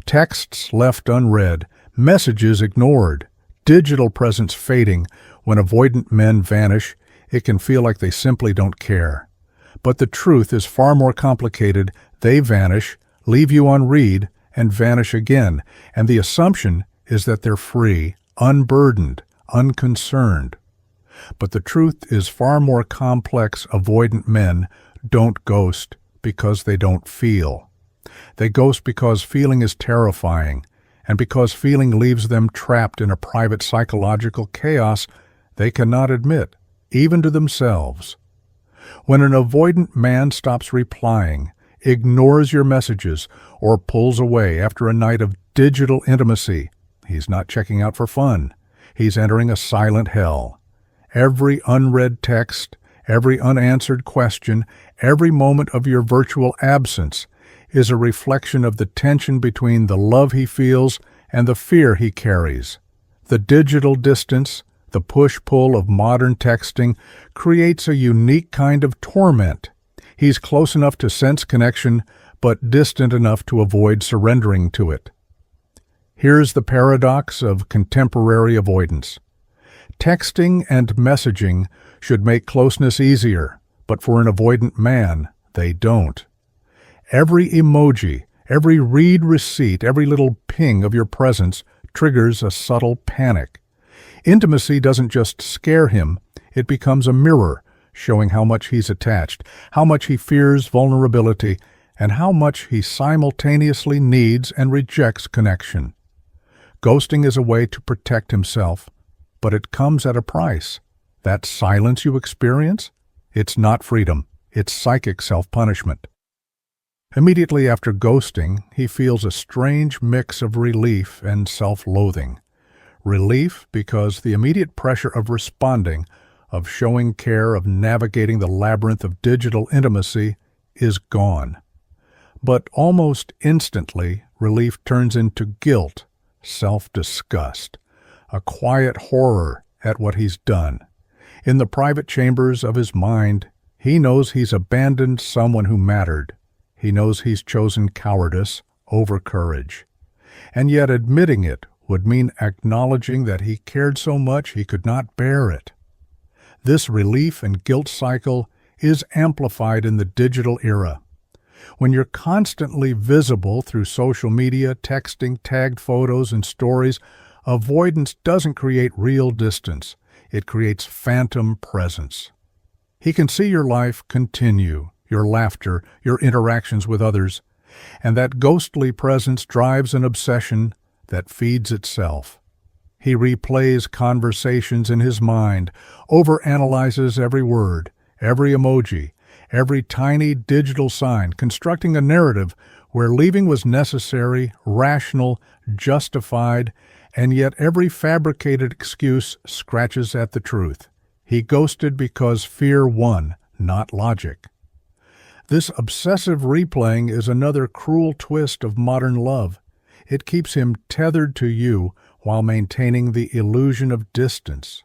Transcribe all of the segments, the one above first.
Texts left unread, messages ignored, digital presence fading. When avoidant men vanish, it can feel like they simply don't care. But the truth is far more complicated. They vanish, leave you on read, and vanish again, and the assumption is that they're free, unburdened, unconcerned. But the truth is far more complex. Avoidant men don't ghost because they don't feel. They ghost because feeling is terrifying, and because feeling leaves them trapped in a private psychological chaos they cannot admit, even to themselves. When an avoidant man stops replying, ignores your messages, or pulls away after a night of digital intimacy, he's not checking out for fun. He's entering a silent hell. Every unread text, every unanswered question, every moment of your virtual absence is a reflection of the tension between the love he feels and the fear he carries. The digital distance, the push-pull of modern texting, creates a unique kind of torment. He's close enough to sense connection, but distant enough to avoid surrendering to it. Here's the paradox of contemporary avoidance. Texting and messaging should make closeness easier, but for an avoidant man, they don't. Every emoji, every read receipt, every little ping of your presence triggers a subtle panic. Intimacy doesn't just scare him, it becomes a mirror, showing how much he's attached, how much he fears vulnerability, and how much he simultaneously needs and rejects connection. Ghosting is a way to protect himself, but it comes at a price. That silence you experience? It's not freedom, it's psychic self-punishment. Immediately after ghosting, he feels a strange mix of relief and self-loathing. Relief because the immediate pressure of responding, of showing care, of navigating the labyrinth of digital intimacy is gone. But almost instantly, relief turns into guilt, self-disgust, a quiet horror at what he's done. In the private chambers of his mind, he knows he's abandoned someone who mattered. He knows he's chosen cowardice over courage. And yet admitting it would mean acknowledging that he cared so much he could not bear it. This relief and guilt cycle is amplified in the digital era. When you're constantly visible through social media, texting, tagged photos, and stories, avoidance doesn't create real distance. It creates phantom presence. He can see your life continue, your laughter, your interactions with others, and that ghostly presence drives an obsession that feeds itself. He replays conversations in his mind, overanalyzes every word, every emoji, every tiny digital sign, constructing a narrative where leaving was necessary, rational, justified, and yet every fabricated excuse scratches at the truth. He ghosted because fear won, not logic. This obsessive replaying is another cruel twist of modern love. It keeps him tethered to you while maintaining the illusion of distance.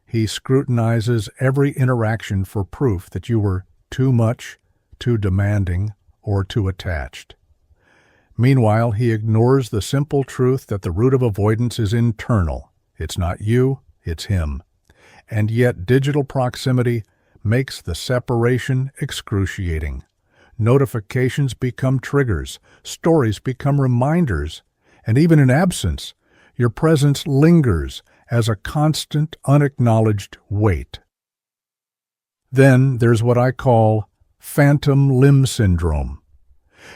He scrutinizes every interaction for proof that you were too much, too demanding, or too attached. Meanwhile, he ignores the simple truth that the root of avoidance is internal. It's not you, it's him. And yet digital proximity makes the separation excruciating. Notifications become triggers, stories become reminders, and even in absence, your presence lingers as a constant, unacknowledged weight. Then there's what I call phantom limb syndrome.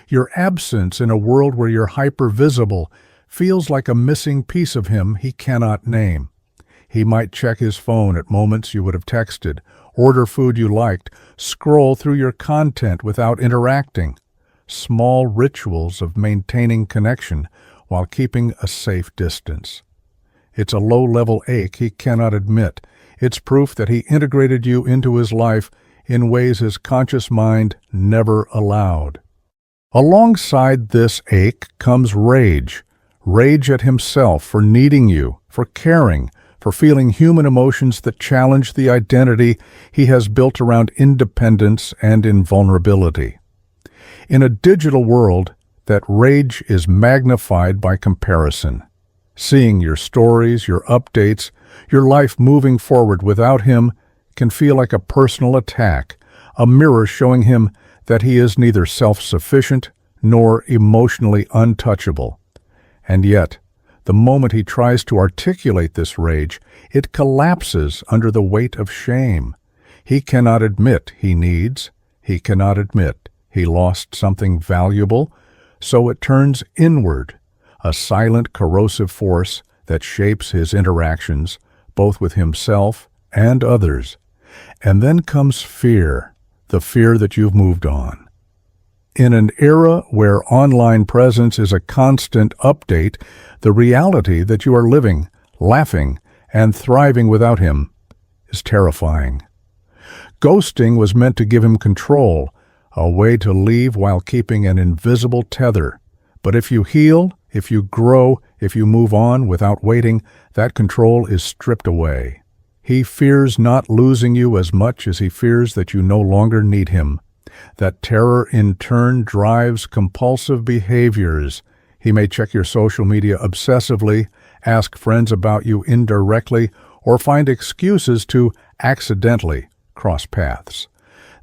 Your absence in a world where you're hyper-visible feels like a missing piece of him he cannot name. He might check his phone at moments you would have texted, order food you liked, scroll through your content without interacting. Small rituals of maintaining connection while keeping a safe distance. It's a low-level ache he cannot admit. It's proof that he integrated you into his life in ways his conscious mind never allowed. Alongside this ache comes rage. Rage at himself for needing you, for caring, for feeling human emotions that challenge the identity he has built around independence and invulnerability. In a digital world, That rage is magnified by comparison. Seeing your stories, your updates, your life moving forward without him can feel like a personal attack, a mirror showing him that he is neither self-sufficient nor emotionally untouchable. And yet, the moment he tries to articulate this rage, it collapses under the weight of shame. He cannot admit he needs, he cannot admit he lost something valuable, so it turns inward, a silent corrosive force that shapes his interactions, both with himself and others. And then comes fear, the fear that you've moved on. In an era where online presence is a constant update, the reality that you are living, laughing, and thriving without him is terrifying. Ghosting was meant to give him control, a way to leave while keeping an invisible tether. But if you heal, if you grow, if you move on without waiting, that control is stripped away. He fears not losing you as much as he fears that you no longer need him. That terror in turn drives compulsive behaviors. He may check your social media obsessively, ask friends about you indirectly, or find excuses to accidentally cross paths.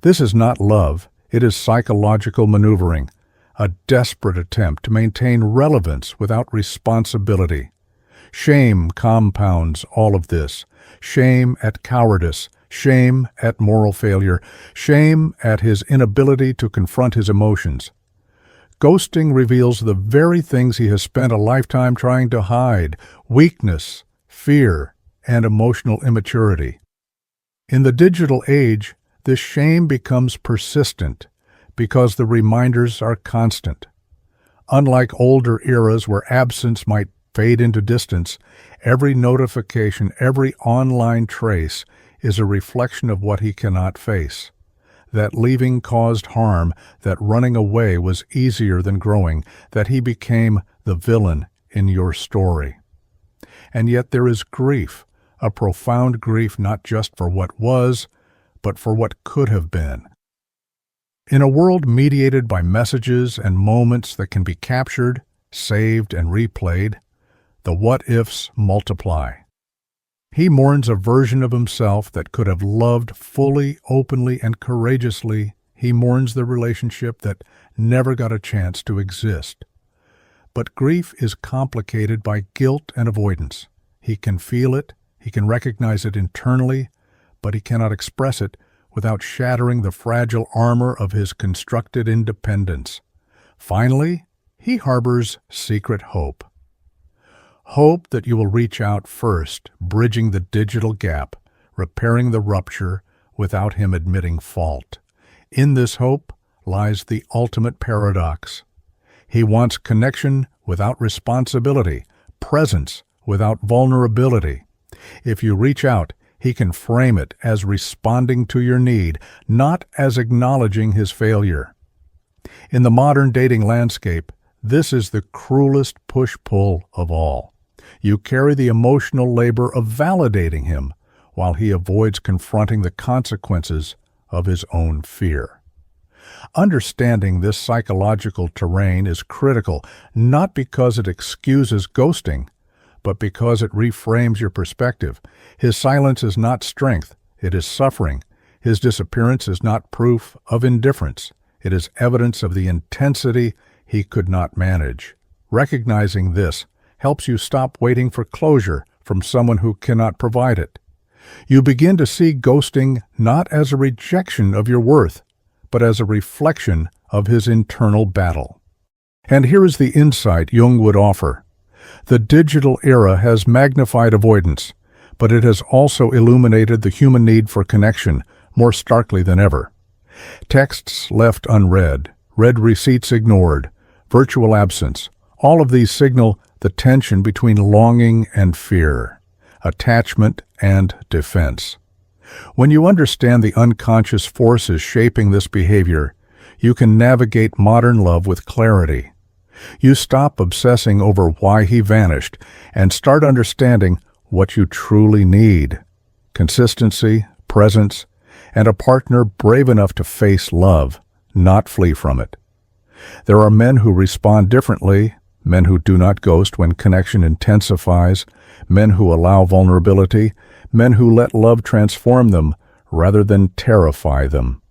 This is not love. It is psychological maneuvering, a desperate attempt to maintain relevance without responsibility. Shame compounds all of this. Shame at cowardice, shame at moral failure, shame at his inability to confront his emotions. Ghosting reveals the very things he has spent a lifetime trying to hide: weakness, fear, and emotional immaturity. In the digital age, this shame becomes persistent because the reminders are constant. Unlike older eras where absence might fade into distance, every notification, every online trace is a reflection of what he cannot face. That leaving caused harm, that running away was easier than growing, that he became the villain in your story. And yet there is grief, a profound grief not just for what was, but for what could have been. In a world mediated by messages and moments that can be captured, saved, and replayed, the what-ifs multiply. He mourns a version of himself that could have loved fully, openly, and courageously. He mourns the relationship that never got a chance to exist. But grief is complicated by guilt and avoidance. He can feel it, he can recognize it internally, but he cannot express it without shattering the fragile armor of his constructed independence. Finally, he harbors secret hope. Hope that you will reach out first, bridging the digital gap, repairing the rupture without him admitting fault. In this hope lies the ultimate paradox. He wants connection without responsibility, presence without vulnerability. If you reach out, he can frame it as responding to your need, not as acknowledging his failure. In the modern dating landscape, this is the cruelest push-pull of all. You carry the emotional labor of validating him, while he avoids confronting the consequences of his own fear. Understanding this psychological terrain is critical, not because it excuses ghosting, but because it reframes your perspective. His silence is not strength, it is suffering. His disappearance is not proof of indifference, it is evidence of the intensity he could not manage. Recognizing this helps you stop waiting for closure from someone who cannot provide it. You begin to see ghosting not as a rejection of your worth, but as a reflection of his internal battle. And here is the insight Jung would offer. The digital era has magnified avoidance, but it has also illuminated the human need for connection more starkly than ever. Texts left unread, read receipts ignored, virtual absence, all of these signal the tension between longing and fear, attachment and defense. When you understand the unconscious forces shaping this behavior, you can navigate modern love with clarity. You stop obsessing over why he vanished and start understanding what you truly need: consistency, presence, and a partner brave enough to face love, not flee from it. There are men who respond differently, men who do not ghost when connection intensifies, men who allow vulnerability, men who let love transform them rather than terrify them.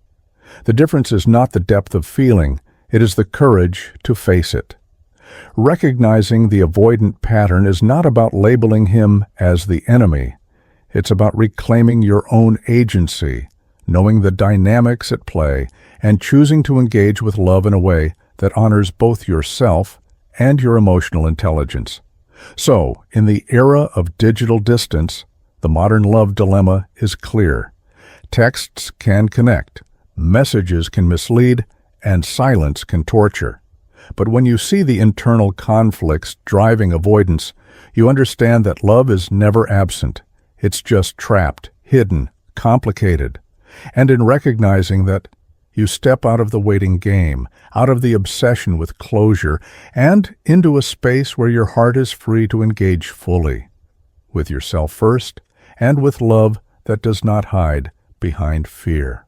The difference is not the depth of feeling, it is the courage to face it. Recognizing the avoidant pattern is not about labeling him as the enemy. It's about reclaiming your own agency, knowing the dynamics at play, and choosing to engage with love in a way that honors both yourself and your emotional intelligence. So, in the era of digital distance, the modern love dilemma is clear. Texts can connect, messages can mislead, and silence can torture. But when you see the internal conflicts driving avoidance, you understand that love is never absent. It's just trapped, hidden, complicated. And in recognizing that, you step out of the waiting game, out of the obsession with closure, and into a space where your heart is free to engage fully, with yourself first, and with love that does not hide behind fear.